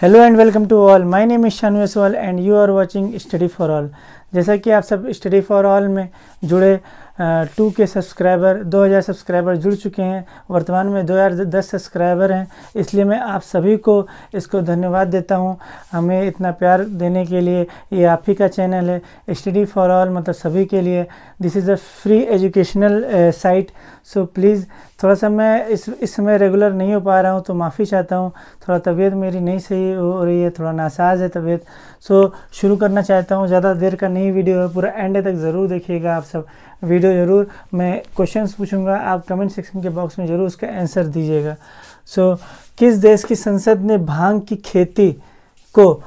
Hello and welcome to all. My name is Shanu Aswal and you are watching study for all. जैसा कि आप सब study for all में जुड़े 2K सब्सक्राइबर 2000 सब्सक्राइबर जुड़ चुके हैं। वर्तमान में 2010 सब्सक्राइबर हैं, इसलिए मैं आप सभी को इसको धन्यवाद देता हूं हमें इतना प्यार देने के लिए। ये आप ही का चैनल है स्टडी फॉर ऑल, मतलब सभी के लिए। This is a free educational site, so please थोड़ा सा मैं इस समय रेगुलर नहीं हो पा रहा हूँ तो माफ़ी चाहता हूँ। थोड़ा तबीयत मेरी नहीं सही हो रही है, थोड़ा नासाज है तबीयत। सो शुरू करना चाहता हूँ। ज़्यादा देर का नहीं वीडियो है, पूरा एंड तक ज़रूर देखिएगा आप सब वीडियो ज़रूर। मैं क्वेश्चंस पूछूंगा, आप कमेंट सेक्शन के बॉक्स में ज़रूर उसका आंसर दीजिएगा। सो किस देश की संसद ने भांग की खेती को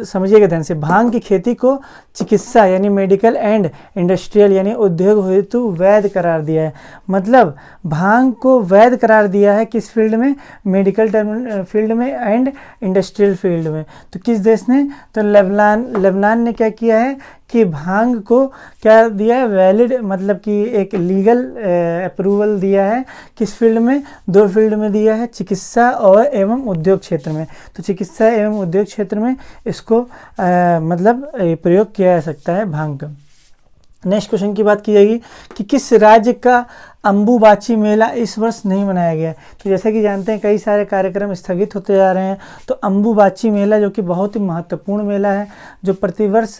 समझिएगा ध्यान से, भांग की खेती को चिकित्सा यानी मेडिकल एंड इंडस्ट्रियल यानी उद्योग हेतु वैध करार दिया है। मतलब भांग को वैध करार दिया है किस फील्ड में? मेडिकल फील्ड में एंड इंडस्ट्रियल फील्ड में। तो किस देश ने? तो लेबनान ने क्या किया है कि भांग को क्या दिया है? वैलिड, मतलब कि एक लीगल अप्रूवल दिया है। किस फील्ड में? दो फील्ड में दिया है, चिकित्सा और एवं उद्योग क्षेत्र में। तो चिकित्सा एवं उद्योग क्षेत्र में इसको मतलब प्रयोग किया जा सकता है भांग का। नेक्स्ट क्वेश्चन की बात की जाएगी कि किस राज्य का अम्बुबाची मेला इस वर्ष नहीं मनाया गया। तो जैसा कि जानते हैं कई सारे कार्यक्रम स्थगित होते जा रहे हैं, तो अम्बुबाची मेला जो कि बहुत ही महत्वपूर्ण मेला है, जो प्रतिवर्ष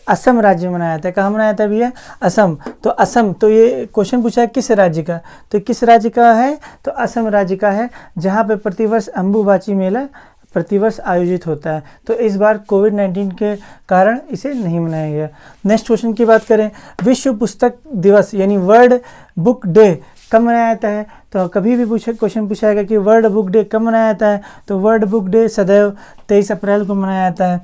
असम राज्य में मनाया था। कहाँ मनाया था भैया? असम। तो असम, तो ये क्वेश्चन पूछा है किस राज्य का, तो किस राज्य का है? तो असम राज्य का है, जहाँ पे प्रतिवर्ष अम्बुबाची मेला प्रतिवर्ष आयोजित होता है। तो इस बार कोविड-19 के कारण इसे नहीं मनाया गया। नेक्स्ट क्वेश्चन की बात करें, विश्व पुस्तक दिवस यानी वर्ल्ड बुक डे कब मनाया जाता है? तो कभी भी क्वेश्चन पूछा जाएगा कि वर्ल्ड बुक डे कब मनाया जाता है, तो वर्ल्ड बुक डे सदैव 23 अप्रैल को मनाया जाता है।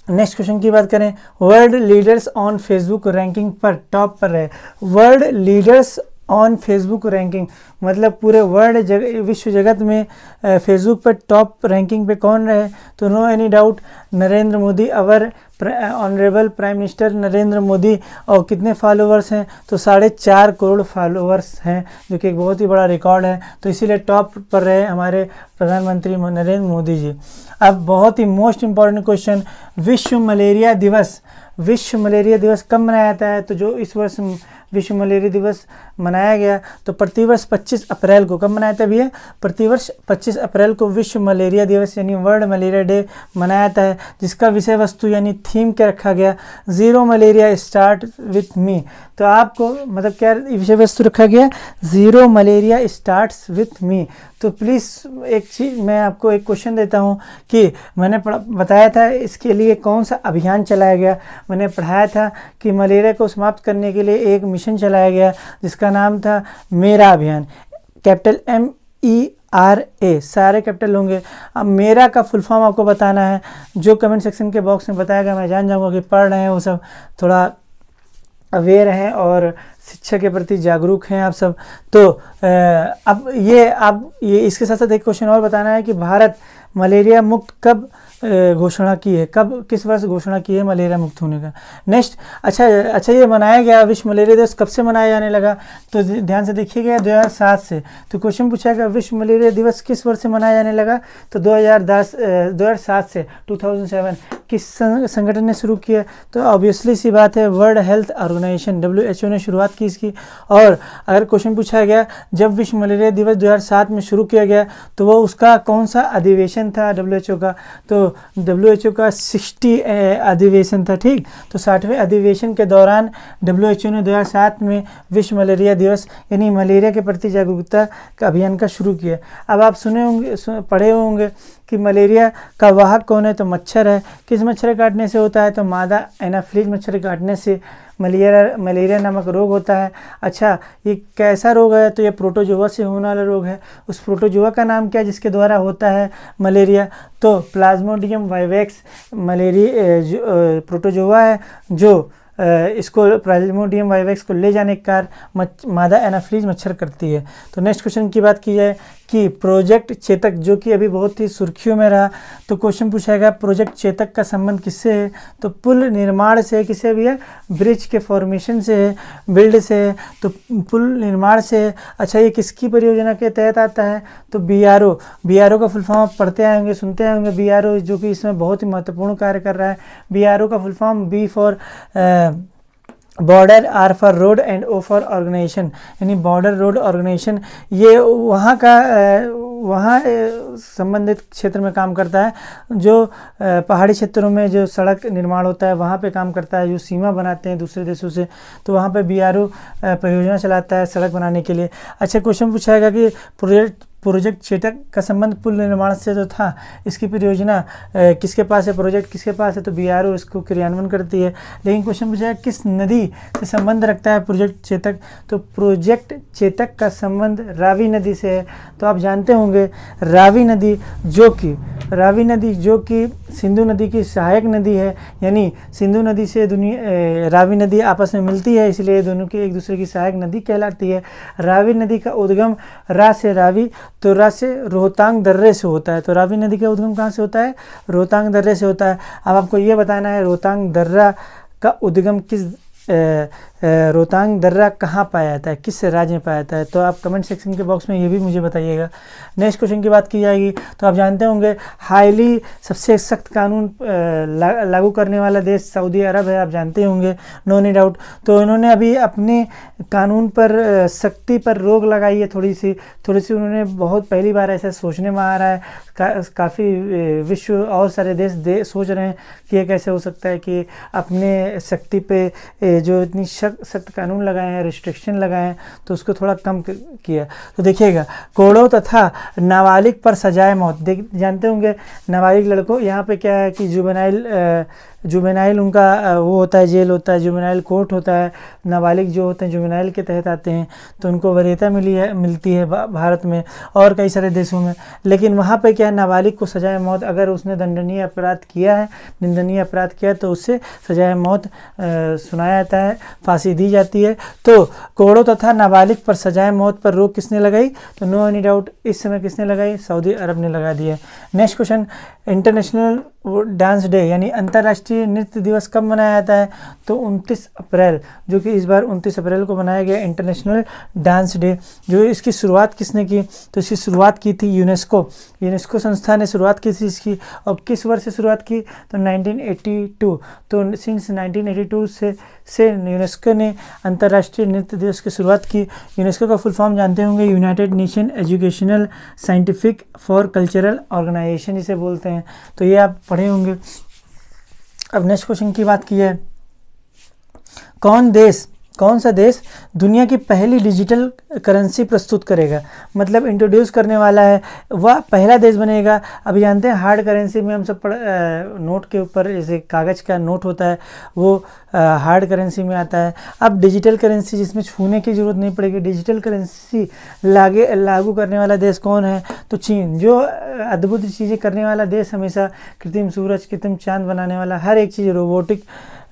नेक्स्ट क्वेश्चन की बात करें, world leaders on Facebook ranking पर टॉप पर है। World leaders on Facebook ranking मतलब पूरे वर्ल्ड विश्व जगत में फेसबुक पर टॉप रैंकिंग पे कौन रहे? तो no any doubt Narendra Modi, our honourable prime minister Narendra Modi. और कितने फॉलोअर्स हैं? तो 4.5 करोड़ फॉलोअर्स हैं, जो कि एक बहुत ही बड़ा रिकॉर्ड है। तो इसीलिए टॉप पर रहे हमारे प्रधानमंत्री नरेंद्र मोदी जी। अब बहुत ही मोस्ट इम्पॉर्टेंट क्वेश्चन, विश्व मलेरिया दिवस कब मनाया जाता है? तो जो इस वर्ष विश्व मलेरिया दिवस मनाया गया, तो प्रतिवर्ष 25 अप्रैल को। कब मनाया था भैया? प्रतिवर्ष 25 अप्रैल को विश्व मलेरिया दिवस यानी वर्ल्ड मलेरिया डे मनाया जाता है, जिसका विषय वस्तु यानी थीम क्या रखा गया? Zero malaria start with me. तो आपको मतलब क्या विषय वस्तु रखा गया? Zero malaria starts with me. तो प्लीज़ एक चीज़ मैं आपको एक क्वेश्चन देता हूँ कि मैंने बताया था इसके लिए कौन सा अभियान चलाया गया। मैंने पढ़ाया था कि मलेरिया को समाप्त करने के लिए एक मिशन चलाया गया जिसका नाम था मेरा अभियान। कैपिटल MERA, सारे कैपिटल होंगे। अब मेरा का फुल फॉर्म आपको बताना है, जो कमेंट सेक्शन के बॉक्स में बताएगा मैं जान जाऊँगा कि पढ़ रहे हैं वो सब, थोड़ा अवेयर हैं और शिक्षा के प्रति जागरूक हैं आप सब। तो अब ये इसके साथ साथ एक क्वेश्चन और बताना है कि भारत मलेरिया मुक्त कब घोषणा की है, किस वर्ष घोषणा की है मलेरिया मुक्त होने का। नेक्स्ट, अच्छा ये मनाया गया विश्व मलेरिया दिवस कब से मनाया जाने लगा? तो ध्यान से देखिएगा 2007 से। तो क्वेश्चन पूछा गया विश्व मलेरिया दिवस किस वर्ष से मनाया जाने लगा? तो 2007 से 2007। किस संगठन ने शुरू किया? तो ऑब्वियसली सी बात है वर्ल्ड हेल्थ ऑर्गेनाइजेशन WHO ने शुरुआत की इसकी। और अगर क्वेश्चन पूछा गया जब विश्व मलेरिया दिवस 2007 में शुरू किया गया तो वो उसका कौन सा अधिवेशन था WHO का? तो WHO का 60 अधिवेशन था, ठीक। तो 60वें अधिवेशन के दौरान WHO ने 2007 में विश्व मलेरिया दिवस यानी मलेरिया के प्रति जागरूकता का अभियान का शुरू किया। अब आप पढ़े होंगे कि मलेरिया का वाहक कौन है? तो मच्छर है। किस मच्छर काटने से होता है? तो मादा एनाफिलीज मच्छर काटने से मलेरिया नामक रोग होता है। अच्छा, ये कैसा रोग है? तो ये प्रोटोजोआ से होने वाला रोग है। उस प्रोटोजोआ का नाम क्या है जिसके द्वारा होता है मलेरिया? तो प्लाज्मोडियम वाइवेक्स प्रोटोजोआ है, जो इसको प्लाज्मोडियम वाइवेक्स को ले जाने का कार्य मादा एनाफ्रीज मच्छर करती है। तो नेक्स्ट क्वेश्चन की बात की जाए कि प्रोजेक्ट चेतक, जो कि अभी बहुत ही सुर्खियों में रहा, तो क्वेश्चन पूछा गया प्रोजेक्ट चेतक का संबंध किससे है? तो पुल निर्माण से। किससे भी है? ब्रिज के फॉर्मेशन से है, बिल्ड से है, तो पुल निर्माण से है। अच्छा, ये किसकी परियोजना के तहत आता है? तो BRO। BRO का फुल फॉर्म आप पढ़ते आए होंगे, सुनते आए होंगे। BRO जो कि इसमें बहुत ही महत्वपूर्ण कार्य कर रहा है। BRO का full form B for border, R for road and O for organisation, यानी बॉर्डर रोड ऑर्गेनाइजेशन। ये वहाँ का वहाँ संबंधित क्षेत्र में काम करता है, जो पहाड़ी क्षेत्रों में जो सड़क निर्माण होता है वहाँ पे काम करता है, जो सीमा बनाते हैं दूसरे देशों से, तो वहाँ पे BRO परियोजना चलाता है सड़क बनाने के लिए। अच्छा, क्वेश्चन पूछा गया कि प्रोजेक्ट चेतक का संबंध पुल निर्माण से जो था, इसकी परियोजना किसके पास है? प्रोजेक्ट किसके पास है? तो BRO इसको क्रियान्वयन करती है। लेकिन क्वेश्चन पूछा है किस नदी से संबंध रखता है प्रोजेक्ट चेतक? तो प्रोजेक्ट चेतक का संबंध रावी नदी से है। तो आप जानते होंगे रावी नदी जो कि सिंधु नदी की सहायक नदी है, यानी सिंधु नदी से रावी नदी आपस में मिलती है, इसलिए दोनों की एक दूसरे की सहायक नदी कहलाती है। रावी नदी का उद्गम रा से रावी, तो रा से रोहतांग दर्रे से होता है। तो रावी नदी का उद्गम कहाँ से होता है? रोहतांग दर्रे से होता है। अब आपको ये बताना है रोहतांग दर्रा का उद्गम रोहतांग दर्रा कहाँ पाया जाता है, किस राज्य में पाया जाता है? तो आप कमेंट सेक्शन के बॉक्स में ये भी मुझे बताइएगा। नेक्स्ट क्वेश्चन की बात की जाएगी तो आप जानते होंगे हाईली सबसे सख्त कानून लागू करने वाला देश सऊदी अरब है, आप जानते होंगे, नो नी डाउट। तो इन्होंने अभी अपने कानून पर सख्ती पर रोक लगाई है, थोड़ी सी उन्होंने बहुत पहली बार ऐसा सोचने में आ रहा है। काफ़ी विश्व और सारे देश सोच रहे हैं कि ये कैसे हो सकता है कि अपने सख्ती पे जो इतनी सख्त कानून लगाए हैं, रिस्ट्रिक्शन लगाए हैं, तो उसको थोड़ा कम किया। तो देखिएगा, कोड़ों तथा नाबालिग पर सजाए मौत, जानते होंगे नाबालिग लड़कों, यहाँ पे क्या है कि जुवेनाइल उनका वो होता है, जेल होता है, जुवेनाइल कोर्ट होता है। नाबालिग जो होते हैं जुवेनाइल के तहत आते हैं, तो उनको वरीयता मिलती है भारत में और कई सारे देशों में। लेकिन वहाँ पे क्या है, नाबालिग को सजाए मौत, अगर उसने दंडनीय अपराध किया है, निंदनीय अपराध किया है, तो उससे सजाए मौत सुनाया जाता है, फांसी दी जाती है। तो कोड़ों तथा नाबालिग पर सजाए मौत पर रोक किसने लगाई? तो नो एनी डाउट, इस समय किसने लगाई? सऊदी अरब ने लगा दिया। Next question, international dance day यानी अंतर्राष्ट्रीय नृत्य दिवस कब मनाया जाता है? तो 29 अप्रैल, जो कि इस बार 29 अप्रैल को मनाया गया इंटरनेशनल डांस डे। जो इसकी शुरुआत किसने की? तो इसकी शुरुआत की थी यूनेस्को संस्था ने शुरुआत की थी इसकी। और किस वर्ष से शुरुआत की? तो 1982। तो सिंस 1982 से यूनेस्को ने अंतर्राष्ट्रीय नृत्य दिवस की शुरुआत की। यूनेस्को का फुल फॉर्म जानते होंगे, United Nation Educational Scientific for Cultural Organisation इसे बोलते हैं। तो ये आप पढ़े होंगे। अब नेक्स्ट क्वेश्चन की बात की है, कौन सा देश दुनिया की पहली डिजिटल करेंसी प्रस्तुत करेगा, मतलब इंट्रोड्यूस करने वाला है, वह पहला देश बनेगा। अभी जानते हैं हार्ड करेंसी में हम सब नोट के ऊपर जैसे कागज़ का नोट होता है, वो हार्ड करेंसी में आता है। अब डिजिटल करेंसी जिसमें छूने की ज़रूरत नहीं पड़ेगी, डिजिटल करेंसी लागू करने वाला देश कौन है? तो चीन। जो अद्भुत चीज़ें करने वाला देश, हमेशा कृत्रिम सूरज, कृत्रिम चांद बनाने वाला, हर एक चीज़, रोबोटिक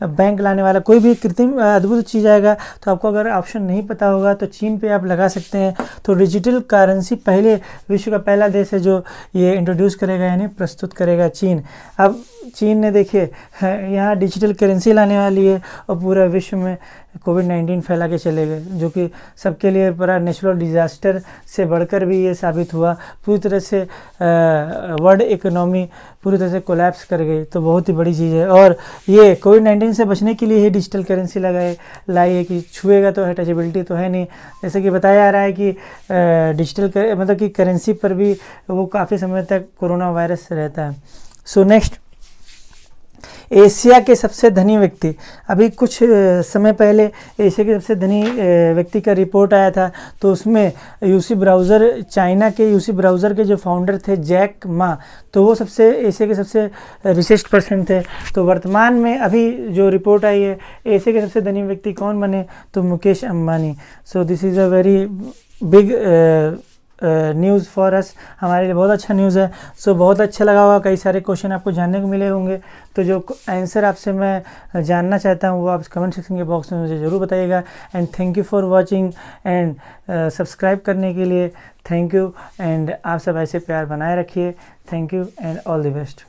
बैंक लाने वाला, कोई भी कृत्रिम अद्भुत चीज़ आएगा तो आपको अगर ऑप्शन नहीं पता होगा तो चीन पे आप लगा सकते हैं। तो डिजिटल करेंसी पहले विश्व का पहला देश है जो ये इंट्रोड्यूस करेगा, यानी प्रस्तुत करेगा, चीन। अब चीन ने देखिए यहाँ डिजिटल करेंसी लाने वाली है और पूरा विश्व में कोविड-19 फैला के चले गए, जो कि सबके लिए बड़ा नेचुरल डिज़ास्टर से बढ़कर भी ये साबित हुआ। पूरी तरह से वर्ल्ड इकोनॉमी पूरी तरह से कोलैप्स कर गई, तो बहुत ही बड़ी चीज़ है। और ये कोविड-19 से बचने के लिए ही डिजिटल करेंसी लाई है कि छुएगा तो है, टचेबिलिटी तो है नहीं। जैसे कि बताया जा रहा है कि डिजिटल मतलब कि करेंसी पर भी वो काफ़ी समय तक कोरोना वायरस रहता है। सो नेक्स्ट, एशिया के सबसे धनी व्यक्ति, अभी कुछ समय पहले एशिया के सबसे धनी व्यक्ति का रिपोर्ट आया था, तो उसमें यूसी ब्राउज़र, चाइना के यूसी ब्राउज़र के जो फाउंडर थे जैक मा, तो वो एशिया के सबसे रिचेस्ट पर्सन थे। तो वर्तमान में अभी जो रिपोर्ट आई है, एशिया के सबसे धनी व्यक्ति कौन बने? तो Mukesh Ambani. So this is a very big news for us, हमारे लिए बहुत अच्छा न्यूज़ है। सो बहुत अच्छा लगा होगा, कई सारे क्वेश्चन आपको जानने को मिले होंगे। तो जो आंसर आपसे मैं जानना चाहता हूँ वो आप कमेंट सेक्शन के बॉक्स में मुझे ज़रूर बताइएगा। And thank you for watching and subscribe करने के लिए थैंक यू। एंड आप सब ऐसे प्यार बनाए रखिए। Thank you and all the best.